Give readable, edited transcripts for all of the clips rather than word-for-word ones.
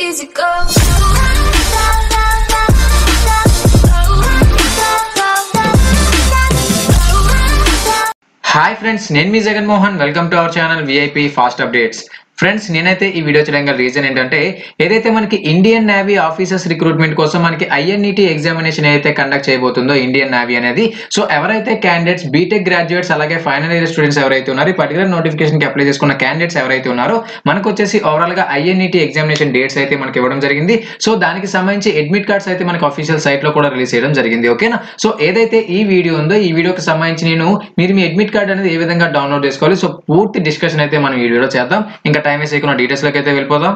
easy go. Hi friends, నేను మీ Jagan Mohan. Welcome to our channel VIP fast updates. Friends, నేనైతే ఈ వీడియో చేయడానికి రీజన్ ఏంటంటే, ఏదైతే మనకి ఇండియన్ నేవీ ఆఫీసర్స్ రిక్రూట్మెంట్ కోసం మనకి ఐఎన్ఈటీ ఎగ్జామినేషన్ అయితే కండక్ట్ చేయబోతుందో ఇండియన్ నేవీ అనేది, సో ఎవరైతే క్యాండిడేట్స్ బీటెక్ గ్రాడ్యుయేట్స్ అలాగే ఫైనల్ ఇయర్ స్టూడెంట్స్ ఎవరైతే ఉన్నారో, ఈ పర్టికులర్ నోటిఫికేషన్ కి అప్లై చేసుకున్న క్యాండిడేట్స్ ఎవరైతే ఉన్నారో, మనకు వచ్చేసి ఓవరాల్ గా ఐఎన్ఈటీ ఎగ్జామినేషన్ డేట్స్ అయితే మనకి ఇవ్వడం జరిగింది. సో దానికి సంబంధించి అడ్మిట్ కార్డ్స్ అయితే మనకి అఫీషియల్ సైట్ లో కూడా రిలీజ్ చేయడం జరిగింది. ఓకేనా? సో ఏదైతే ఈ వీడియో ఉందో, ఈ వీడియోకి సంబంధించి మీరు మీ అడ్మిట్ కార్డ్ అనేది ఏ విధంగా డౌన్లోడ్ చేసుకోవాలి, సో పూర్తి డిస్కషన్ అయితే మనం ఈ వీడియోలో చేద్దాం. ఇంకా టైం వేస్ట్ చేయకుండా డీటెయిల్స్ లోకి అయితే వెళ్ళిపోదాం.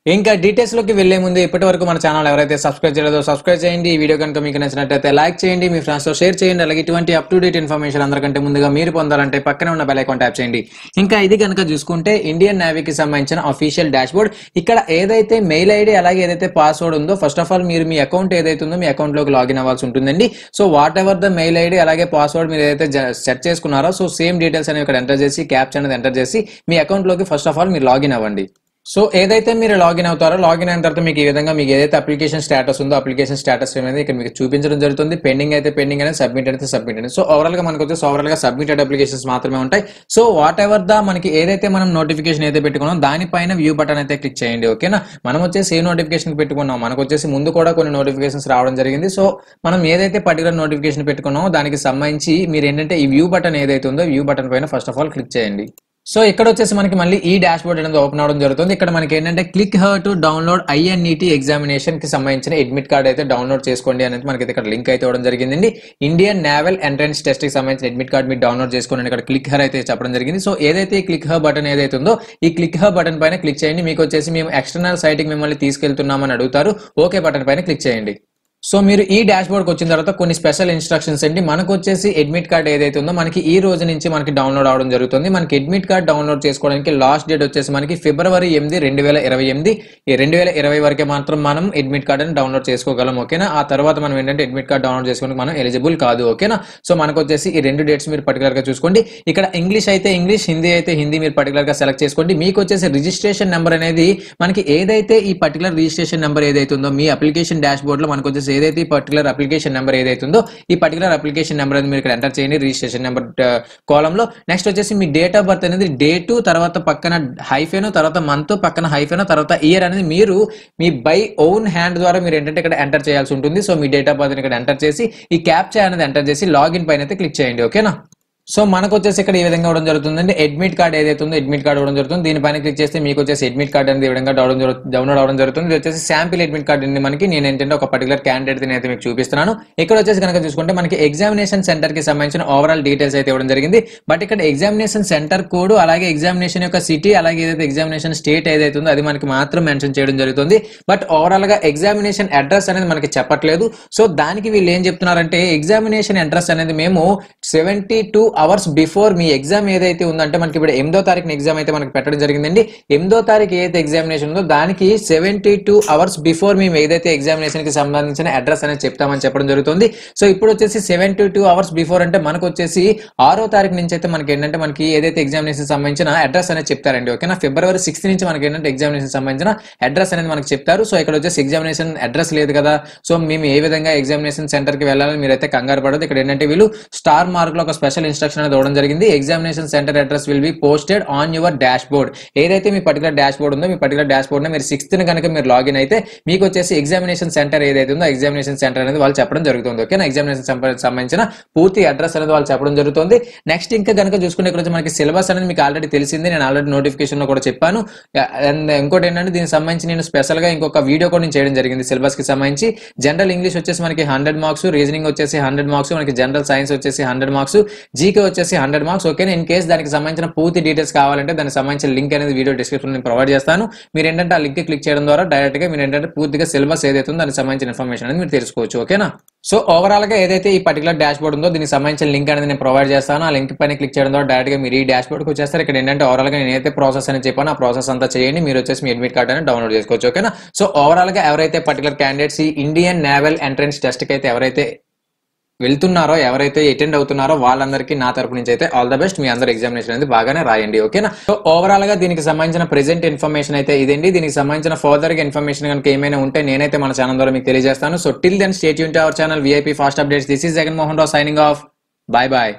ఇంకా డీటెయిల్స్ లోకి వెళ్లే ముందు ఇప్పటి వరకు మన ఛానల్ ఎవరైతే సబ్స్క్రైబ్ చేయలేదో సబ్స్క్రైబ్ చేయండి. ఈ వీడియో కనుక మీకు నచ్చినట్లయితే లైక్ చేయండి, మీ ఫ్రెండ్స్ తో షేర్ చేయండి. అలాగే ఇటువంటి అప్ టు డేట్ ఇన్ఫర్మేషన్ అందరికంటే ముందుగా మీరు పొందాలంటే పక్కనే ఉన్న బెల్ ఐకాన్ ట్యాప్ చేయండి. ఇంకా ఇది కనుక చూసుకుంటే ఇండియన్ నేవీకి సంబంధించిన అఫీషియల్ డాష్ బోర్డ్. ఇక్కడ ఏదైతే మెయిల్ ఐడి అలాగే ఏదైతే పాస్వర్డ్ ఉందో, ఫస్ట్ ఆఫ్ ఆల్ మీరు మీ అకౌంట్ ఏదైతే ఉందో మీ అకౌంట్ లోకి లాగిన్ అవ్వాల్సి ఉంటుందండి. So what ever the mail ID అలాగే పాస్వర్డ్ మీరు ఏదైతే సెట్ చేసుకున్నారో, సో సేమ్ డీటెయిల్స్ అనేవి ఇక్కడ ఎంటర్ చేసి క్యాప్చర్ అనేది ఎంటర్ చేసి మీ అకౌంట్ లోకి ఫస్ట్ ఆఫ్ ఆల్ మీరు లాగిన్ అవ్వండి. సో ఏదైతే మీరు లాగిన్ అవుతారో, లాగిన్ అయిన తర్వాత మీకు ఈ విధంగా మీకు ఏదైతే అప్లికేషన్ స్టేటస్ ఉందో అప్లికేషన్ స్టేటస్ అనేది ఇక్కడ మీకు చూపించడం జరుగుతుంది. పెండింగ్ అయితే పెండింగ్ అనేది, సబ్మిట్ అయితే సబ్మిట్ అనేది. సో ఓవరాల్ గా మనకు వచ్చేసి ఓవరాల్ గా సబ్మిటెడ్ అప్లికేషన్స్ మాత్రమే ఉంటాయి. సో వాట్ ఎవర్ ద మనకి ఏదైతే మనం నోటిఫికేషన్ అయితే పెట్టుకున్నాం దానిపైన వ్యూ బటన్ అయితే క్లిక్ చేయండి. ఓకేనా? మనం వచ్చేసి ఏ నోటిఫికేషన్ పెట్టుకున్నాం, మనకు వచ్చేసి ముందు కూడా కొన్ని నోటిఫికేషన్స్ రావడం జరిగింది. సో మనం ఏదైతే పర్టికులర్ నోటిఫికేషన్ పెట్టుకున్నామో దానికి సంబంధించి మీరు ఏంటంటే ఈ వ్యూ బటన్ ఏదైతే ఉందో వ్యూ బటన్ పైన ఫస్ట్ ఆఫ్ ఆల్ క్లిక్ చేయండి. సో ఇక్కడ వచ్చేసి మనకి మళ్ళీ ఈ డాష్ బోర్డ్ అనేది ఓపెన్ అవడం జరుగుతుంది. ఇక్కడ మనకి ఏంటంటే click here to download INET examination కి సంబంధించిన అడ్మిట్ కార్డ్ అయితే డౌన్లోడ్ చేసుకోండి అనేది మనకి ఇక్కడ లింక్ అయితే ఇవ్వడం జరిగింది. ఇండియన్ నేవల్ ఎంట్రన్స్ టెస్ట్ కి సంబంధించిన అడ్మిట్ కార్డ్ మీరు డౌన్లోడ్ చేసుకోండి ఇక్కడ క్లిక్ హర్ అయితే చెప్పడం జరిగింది. సో ఏదైతే ఈ క్లిక్ హర్ బటన్ ఏదైతే ఉందో ఈ క్లిక్ హర్ బటన్ పైన క్లిక్ చేయండి. మీకు వచ్చేసి మేము ఎక్స్టర్నల్ సైట్ కి మిమ్మల్ని తీసుకెళ్తున్నామని అడుగుతారు. ఓకే బటన్ పైన క్లిక్ చేయండి. సో మీరు ఈ డాష్ బోర్డ్కి వచ్చిన తర్వాత కొన్ని స్పెషల్ ఇన్స్ట్రక్షన్స్ అండి. మనకు వచ్చేసి అడ్మిట్ కార్డ్ ఏదైతే ఉందో మనకి ఈ రోజు నుంచి మనకి డౌన్లోడ్ అవడం జరుగుతుంది. మనకి అడ్మిట్ కార్డ్ డౌన్లోడ్ చేసుకోవడానికి లాస్ట్ డేట్ వచ్చేసి మనకి ఫిబ్రవరి 8, 2028. ఈ 2020 వరకే మాత్రం మనం అడ్మిట్ కార్డ్ అని డౌన్లోడ్ చేసుకోగలం. ఓకేనా? ఆ తర్వాత మనం ఏంటంటే అడ్మిట్ కార్డ్ డౌన్లోడ్ చేసుకోవడానికి మనం ఎలిజిబుల్ కాదు. ఓకేనా? సో మనకు వచ్చేసి ఈ రెండు డేట్స్ మీరు పర్టికులర్ గా చూసుకోండి. ఇక్కడ ఇంగ్లీష్ అయితే ఇంగ్లీష్, హిందీ అయితే హిందీ మీరు పర్టికులర్ గా సెలెక్ట్ చేసుకోండి. మీకు వచ్చేసి రిజిస్ట్రేషన్ నెంబర్ అనేది మనకి ఏదైతే ఈ పర్టికులర్ రిజిస్ట్రేషన్ నెంబర్ ఏదైతే ఉందో మీ అప్లికేషన్ డాష్ బోర్డ్ లో మనకు వచ్చేసి ఏదైతే ఈ పర్టికులర్ అప్లికేషన్ నెంబర్ ఏదైతే ఉందో ఈ పర్టికులర్ అప్లికేషన్ నెంబర్ అనేది మీరు ఇక్కడ ఎంటర్ చేయండి రిజిస్ట్రేషన్ నెంబర్ కాలమ్ లో. నెక్స్ట్ వచ్చేసి మీ డేట్ ఆఫ్ బర్త్ అనేది డేట్ తర్వాత పక్కన హైఫెన్ తర్వాత మంత్ పక్కన హైఫెన్ తర్వాత ఇయర్ అనేది మీరు మీ బై ఓన్ హ్యాండ్ ద్వారా మీరు ఏంటంటే ఇక్కడ ఎంటర్ చేయాల్సి ఉంటుంది. So me date of birth ఇక్కడ ఎంటర్ చేసి ఈ క్యాప్చా అనేది ఎంటర్ చేసి లాగిన్ పైన అయితే క్లిక్ చేయండి. ఓకేనా? సో మనకు వచ్చేసి ఇక్కడ ఈ విధంగా ఇవ్వడం జరుగుతుందండి. అడ్మిట్ కార్డ్ ఏదైతే ఉందో అడ్మిట్ కార్డ్ ఇవ్వడం జరుగుతుంది. దీనిపైన క్లిక్ చేస్తే మీకు వచ్చేసి అడ్మిట్ కార్డ్ అనేది ఈ విధంగా డౌన్లోడ్ అవడం జరుగుతుంది. ఇది వచ్చేసి శాంపిల్ అడ్మిట్ కార్డ్ అండి. మనకి నేను ఏంటంటే ఒక పర్టికులర్ క్యాండిడేట్ అయితే మీకు చూపిస్తున్నాను. ఇక్కడ వచ్చేసి కనుక చూసుకుంటే మనకి ఎగ్జామినేషన్ సెంటర్ కి సంబంధించిన ఓవరాల్ డీటెయిల్స్ అయితే ఇవ్వడం జరిగింది. బట్ ఇక్కడ ఎగ్జామినేషన్ సెంటర్ కోడ్ అలాగే ఎగ్జామినేషన్ యొక్క సిటీ అలాగే ఏదైతే ఎగ్జామినేషన్ స్టేట్ ఏదైతే ఉందో అది మనకి మాత్రం మెన్షన్ చేయడం జరుగుతుంది. బట్ ఓవరాల్ గా ఎగ్జామినేషన్ అడ్రస్ అనేది మనకి చెప్పట్లేదు. సో దానికి వీళ్ళు ఏం చెప్తున్నారంటే ఎగ్జామినేషన్ అడ్రస్ అనేది మేము 72 hours బిఫోర్ మీ ఎగ్జామ్ ఏదైతే ఉందంటే మనకి ఇప్పుడు 8వ తారీఖున ఎగ్జామ్ అయితే మనకి పెట్టడం జరిగిందండి. 8వ తారీఖు ఏదైతే ఎగ్జామినేషన్ ఉందో దానికి 72 hours బిఫోర్ మేము ఏదైతే ఎగ్జామినేషన్ కి సంబంధించిన అడ్రస్ అనేది చెప్తామని చెప్పడం జరుగుతుంది. సో ఇప్పుడు వచ్చేసి 72 hours బిఫోర్ అంటే మనకు వచ్చేసి 6వ తారీఖు నుంచి అయితే మనకి ఏంటంటే మనకి ఏదైతే ఎగ్జామినేషన్ సంబంధించిన అడ్రస్ అనేది చెప్తారండి. ఓకేనా? ఫిబ్రవరి 6 నుంచి మనకి ఏంటంటే ఎగ్జామినేషన్ సంబంధించిన అడ్రస్ అనేది మనకి చెప్తారు. సో ఇక్కడ వచ్చేసి ఎగ్జామినేషన్ అడ్రస్ లేదు కదా, సో మేము ఏ విధంగా ఎగ్జామినేషన్ సెంటర్ కి వెళ్ళాలని మీరైతే కంగారు పడదు. ఇక్కడ ఏంటంటే వీళ్ళు స్టార్ మార్క్ లో ఒక స్పెషల్ ఇన్స్ట్రక్షన్ అనేది జరిగింది. Examination centre address will be posted on your dash board. ఏదైతే మీ పర్టికులర్ డాష్ బోర్డ్ ఉందో మీ పర్టికులర్ డాష్ బోర్డ్ మీరు 6th కనుక మీరు లాగిన్ అయితే మీకు వచ్చేసి ఎగ్జామినేషన్ సెంటర్ ఏదైతే ఉందో ఎగ్జామినేషన్ సెంటర్ అనేది వాళ్ళు చెప్పడం జరుగుతుంది. ఓకేనా? ఎగ్జామినేషన్ సంబంధించిన పూర్తి అడ్రస్ అనేది వాళ్ళు చెప్పడం జరుగుతుంది. నెక్స్ట్ ఇంకా కనుక చూసుకుంటే ఇక్కడ మనకి సిలబస్ అనేది మీకు ఆల్రెడీ తెలిసింది, నేను ఆల్రెడీ నోటిఫికేషన్ లో కూడా చెప్పాను. అండ్ ఇంకోటి ఏంటంటే దీనికి సంబంధించి నేను స్పెషల్ గా ఇంకొక వీడియో కూడా నేను చేయడం జరిగింది. సిలబస్ కి సంబంధించి జనరల్ ఇంగ్లీష్ వచ్చేసి మనకి 100 మార్క్స్, రీజనింగ్ వచ్చేసి 100 మార్క్స్, మనకి జనరల్ సైన్స్ వచ్చేసి 100 మార్క్స్, జీకే వచ్చేసి 100 మార్క్స్. ఓకేనా? ఇన్ కేస్ దానికి సంబంధించిన పూర్తి డీటెయిల్స్ కావాలంటే దానికి సంబంధించిన లింక్ అనేది వీడియో డిస్క్రిప్షన్ నేను ప్రొవైడ్ చేస్తాను. మీరు ఏంటంటే ఆ లింక్ క్లిక్ చేయడం ద్వారా డైరెక్ట్ గా మీరు ఏంటంటే పూర్తిగా సిలబస్ ఏదైతే ఉందో దానికి సంబంధించిన ఇన్ఫర్మేషన్ అనేది మీరు తెలుసుకోవచ్చు. ఓకేనా? సో ఓవరాల్ గా ఏదైతే ఈ పర్టికులర్ డాష్ బోర్డ్ ఉందో దీనికి సంబంధించిన లింక్ అనేది నేను ప్రొవైడ్ చేస్తాను. ఆ లింక్ పైన క్లిక్ చేయడం ద్వారా డైరెక్ట్ గా మీరు ఈ డాష్ బోర్డ్ కి వచ్చేస్తారు. ఇక్కడ ఏంటంటే ఓవరాల్ గా నేనైతే ప్రాసెస్ అని చెప్పాను ఆ ప్రాసెస్ అంతా చేయండి. మీరు వచ్చేసి మీ అడ్మిట్ కార్డ్ అనేది డౌన్లోడ్ చేసుకోవచ్చు. ఓకేనా? సో ఓవరాల్ గా ఎవరైతే పర్టికులర్ క్యాండిడేట్స్ ఈ ఇండియన్ నేవల్ ఎంట్రన్స్ టెస్ట్ కి అయితే ఎవరైతే వెళ్తున్నారో ఎవరైతే అటెండ్ అవుతున్నారో వాళ్ళందరికీ నా తరపు నుంచి అయితే ఆల్ ద బెస్ట్. మీ అందరూ ఎగ్జామినేషన్ అనేది బాగానే రాయండి, ఓకేనా? సో ఓవరాల్ గా దీనికి సంబంధించిన ప్రెజెంట్ ఇన్ఫర్మేషన్ అయితే ఇదండి. దీనికి సంబంధించిన ఫర్దర్ గా ఇన్ఫర్మేషన్ కనుక ఏమైనా ఉంటే నేనైతే మన ఛానల్ ద్వారా మీకు తెలియజేస్తాను. So till then stay tuned to our channel VIP fast updates. This is Jagan Mohan Rao signing off. Bye bye.